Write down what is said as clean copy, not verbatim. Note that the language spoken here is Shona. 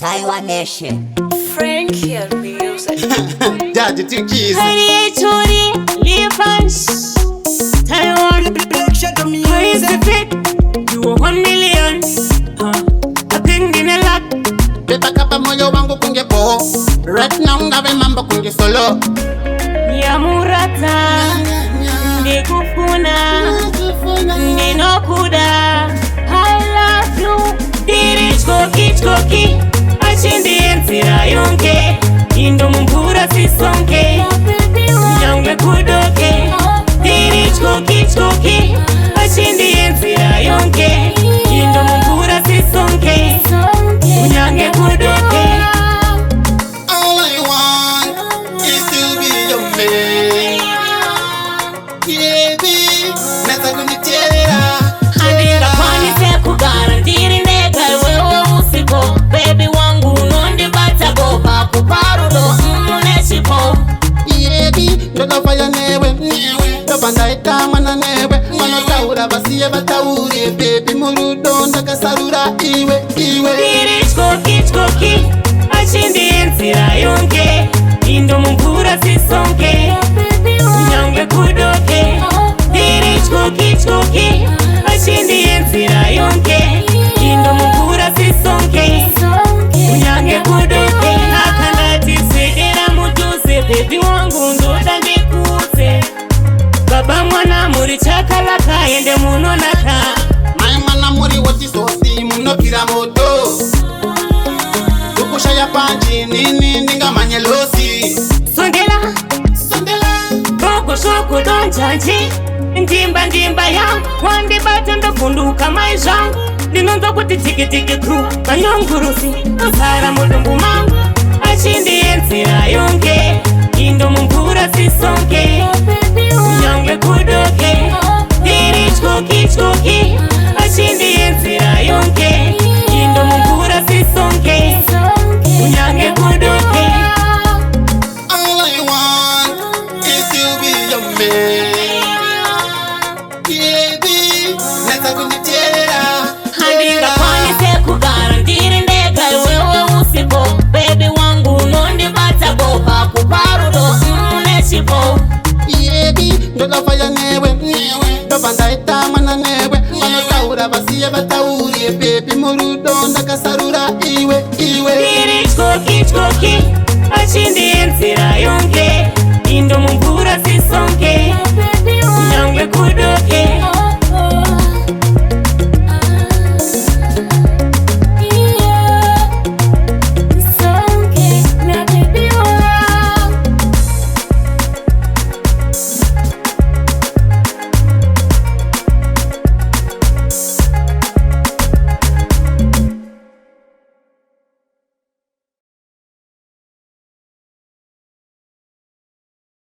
Taiwan Nation. Frankie music. Daddy Tinkies. Hey, Tori, Leafans. Taiwan. Praise the fit. You are 1 million. A thing in a lot. Beta kapa moyo wangu kungepo. Right now ngabe mambo kunge solo. Yamurata. Nikufuna. Ninokuda. I love you. Dirichkoki. Ashindi ensira yonke. Indo mumpura sisonke. Nyangwe kudoke. Dirichkoki. Ashindi ensira yonke. Indo mumpura sisonke. Nyange kudoke. All I want is to be your man. Baby, nasa kunitera. Andira kwani seku garantiri nega wewe usiko. Baby wangu nondi batago papu parudo neshipo. Baby, ndoto faya newe. Topanda itamana newe. Mano taura basiye bataure. Baby murudo ndakasarura iwe. Dirichkoki. Ashindi ensira yonke. Indo mumpura sisonke. Nyange kudoke. Dirichkoki. Ashindi ensira yonke. Indo mumpura sisonke. Nyange kudoke. Akandati segera mutuze. Baby wangu ndoda ndikuze. Baba mwana muri chakalaka ende munonaka. Maimana muri woti sosi munopira moto. Dukusha ya panji nini ninga manyelosi. Sondela. Boko shoko don chanchi. Njimba ya wandi bata ndafunduka maisha. Ninonza kuti tiki crew kanyongurusi.